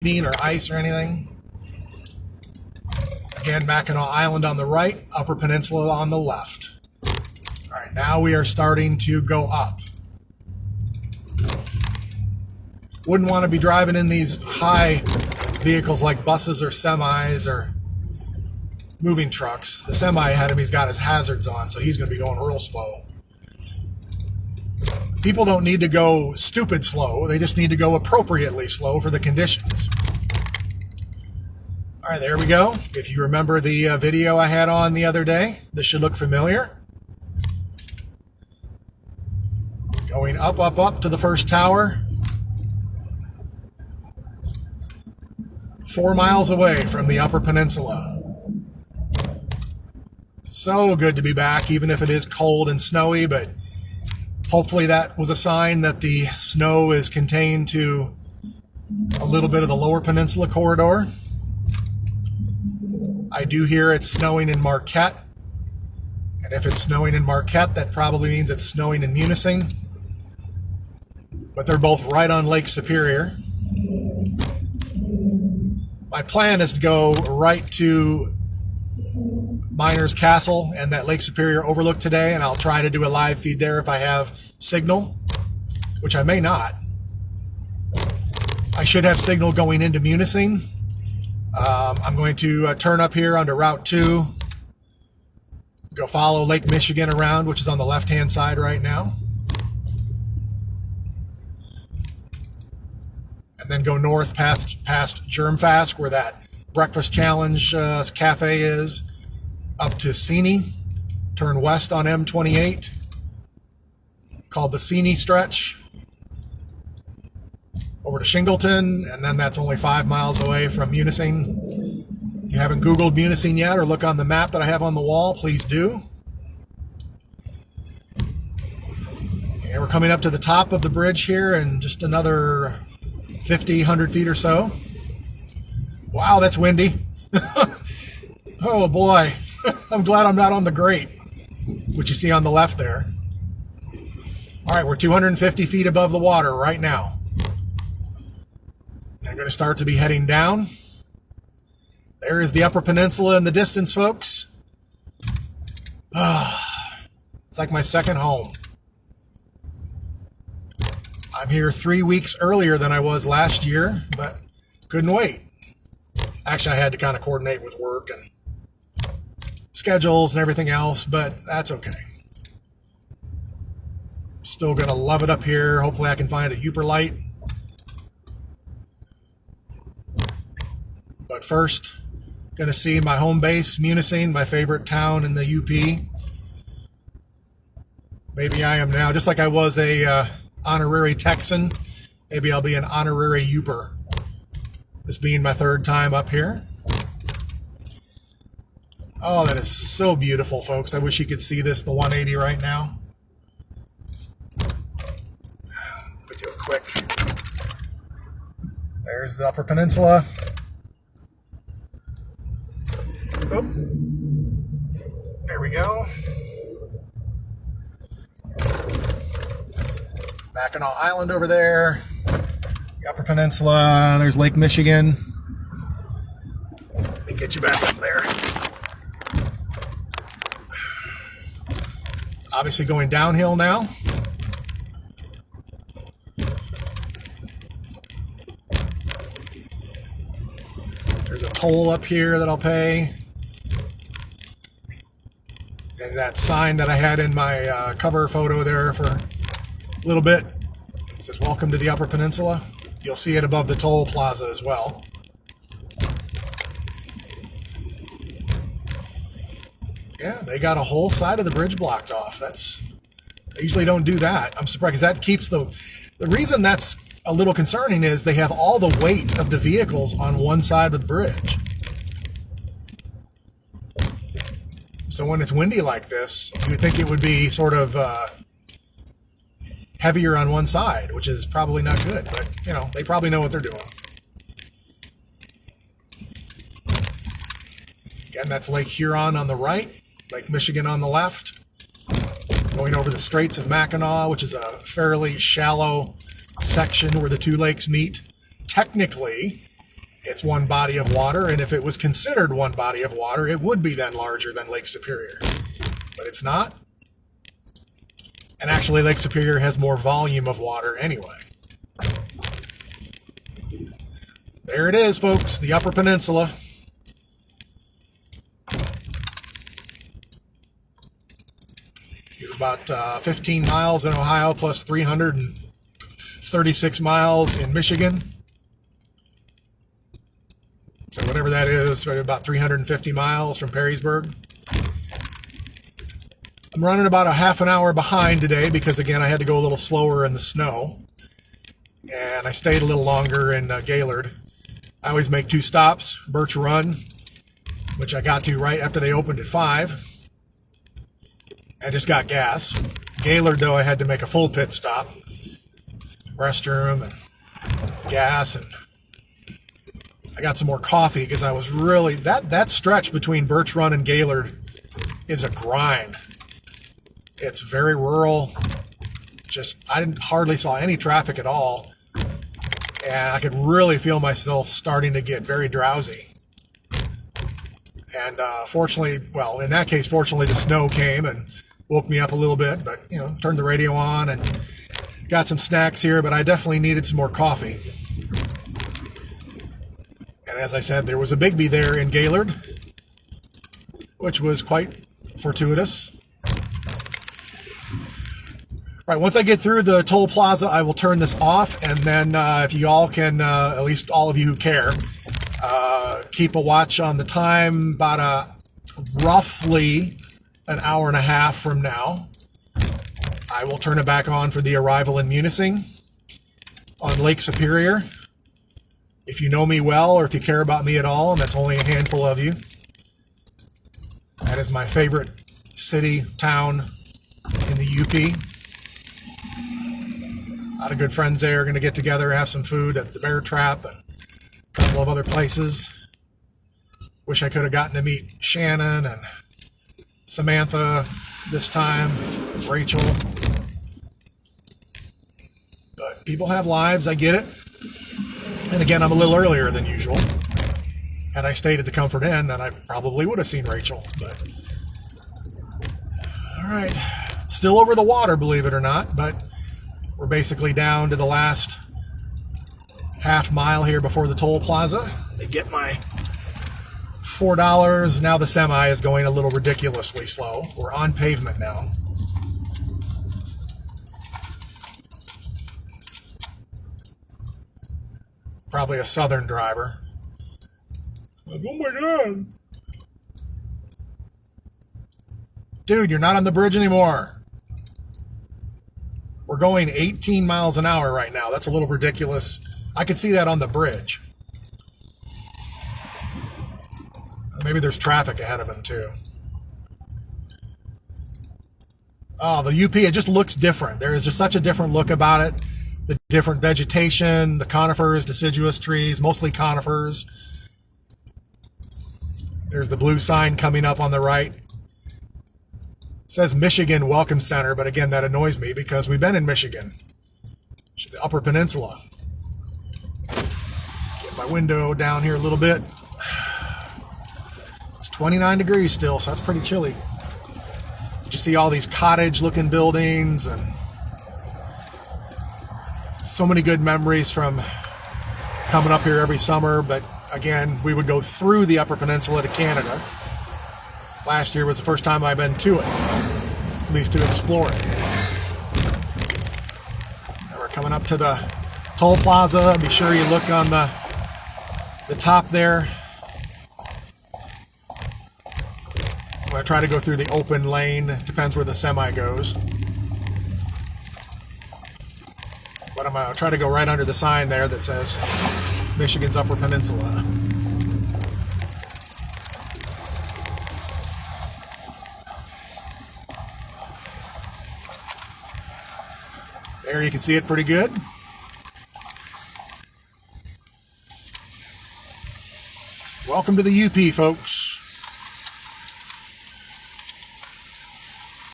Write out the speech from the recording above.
or ice or anything. Again, Mackinac Island on the right, Upper Peninsula on the left. All right, now we are starting to go up. Wouldn't want to be driving in these high vehicles like buses or semis or moving trucks. The semi ahead of me's got his hazards on, so he's going to be going real slow. People don't need to go stupid slow. They just need to go appropriately slow for the conditions. All right, there we go. If you remember the video I had on the other day, this should look familiar. Going up, up, up to the first tower. 4 miles away from the Upper Peninsula. So good to be back, even if it is cold and snowy, but hopefully that was a sign that the snow is contained to a little bit of the Lower Peninsula corridor. I do hear it's snowing in Marquette, and if it's snowing in Marquette, that probably means it's snowing in Munising, but they're both right on Lake Superior. My plan is to go right to Miners Castle and that Lake Superior overlook today, and I'll try to do a live feed there if I have signal, which I may not. I should have signal going into Munising. I'm going to turn up here onto Route 2, go follow Lake Michigan around, which is on the left-hand side right now, and then go north past Germfast, where that Breakfast Challenge cafe is, up to Seney, turn west on M28, called the Seney Stretch, over to Shingleton, and then that's only 5 miles away from Munising. If you haven't Googled Munising yet or look on the map that I have on the wall, please do. And we're coming up to the top of the bridge here in just another 50, 100 feet or so. Wow, that's windy. Oh boy. I'm glad I'm not on the grate, which you see on the left there. All right, we're 250 feet above the water right now. And I'm going to start to be heading down. There is the Upper Peninsula in the distance, folks. It's like my second home. I'm here 3 weeks earlier than I was last year, but couldn't wait. Actually, I had to kind of coordinate with work and schedules and everything else, but that's okay. Still gonna love it up here. Hopefully I can find a Uper light. But first, gonna see my home base, Munising, my favorite town in the UP. Maybe I am now, just like I was a honorary Texan, maybe I'll be an honorary Uper. This being my third time up here. Oh, that is so beautiful, folks. I wish you could see this, the 180 right now. Let me do it quick. There's the Upper Peninsula. Oh, there we go. Mackinac Island over there. The Upper Peninsula. There's Lake Michigan. Let me get you back up there. Obviously going downhill now. There's a toll up here that I'll pay. And that sign that I had in my cover photo there for a little bit, it says welcome to the Upper Peninsula. You'll see it above the toll plaza as well. Yeah, they got a whole side of the bridge blocked off. They usually don't do that. I'm surprised because that keeps the reason that's a little concerning is they have all the weight of the vehicles on one side of the bridge. So when it's windy like this, you would think it would be sort of heavier on one side, which is probably not good, but you know, they probably know what they're doing. Again, that's Lake Huron on the right, Lake Michigan on the left. Going over the Straits of Mackinac, which is a fairly shallow section where the two lakes meet. Technically, It's one body of water, and if it was considered one body of water, it would be then larger than Lake Superior. But it's not. And actually, Lake Superior has more volume of water anyway. There it is, folks, the Upper Peninsula. It's about 15 miles in Ohio, plus 336 miles in Michigan. So whatever that is, right, about 350 miles from Perrysburg. I'm running about a half an hour behind today because, again, I had to go a little slower in the snow. And I stayed a little longer in Gaylord. I always make 2 stops, Birch Run, which I got to right after they opened at 5. I just got gas. Gaylord, though, I had to make a full pit stop. Restroom and gas, and I got some more coffee because I was really... That stretch between Birch Run and Gaylord is a grind. It's very rural. I hardly saw any traffic at all. And I could really feel myself starting to get very drowsy. And fortunately, well, in that case, fortunately, the snow came and woke me up a little bit. But, you know, turned the radio on and got some snacks here. But I definitely needed some more coffee. And as I said, there was a Biggby there in Gaylord, which was quite fortuitous. Right, once I get through the toll plaza, I will turn this off, and then if you all can, at least all of you who care, keep a watch on the time. About roughly an hour and a half from now, I will turn it back on for the arrival in Munising on Lake Superior. If you know me well, or if you care about me at all, and that's only a handful of you, that is my favorite city, town in the UP. A lot of good friends there are going to get together, have some food at the Bear Trap and a couple of other places. Wish I could have gotten to meet Shannon and Samantha this time, Rachel. But people have lives, I get it. And again, I'm a little earlier than usual. Had I stayed at the Comfort Inn, then I probably would have seen Rachel. But all right, still over the water, believe it or not, but we're basically down to the last half mile here before the toll plaza. They get my $4. Now the semi is going a little ridiculously slow. We're on pavement now. Probably a southern driver. Like, oh my God. Dude, you're not on the bridge anymore. We're going 18 miles an hour right now. That's a little ridiculous. I could see that on the bridge. Maybe there's traffic ahead of him too. Oh, the UP, it just looks different. There is just such a different look about it. The different vegetation, the conifers, deciduous trees, mostly conifers. There's the blue sign coming up on the right. It says Michigan Welcome Center, but again, that annoys me because we've been in Michigan. The Upper Peninsula. Get my window down here a little bit. It's 29 degrees still, so that's pretty chilly. You see all these cottage-looking buildings and so many good memories from coming up here every summer. But again, we would go through the Upper Peninsula to Canada. Last year was the first time I've been to it, at least to explore it. And we're coming up to the toll plaza. Be sure you look on the top there. I'm going to try to go through the open lane. It depends where the semi goes. But I'm going to try to go right under the sign there that says Michigan's Upper Peninsula. There you can see it pretty good. Welcome to the UP, folks.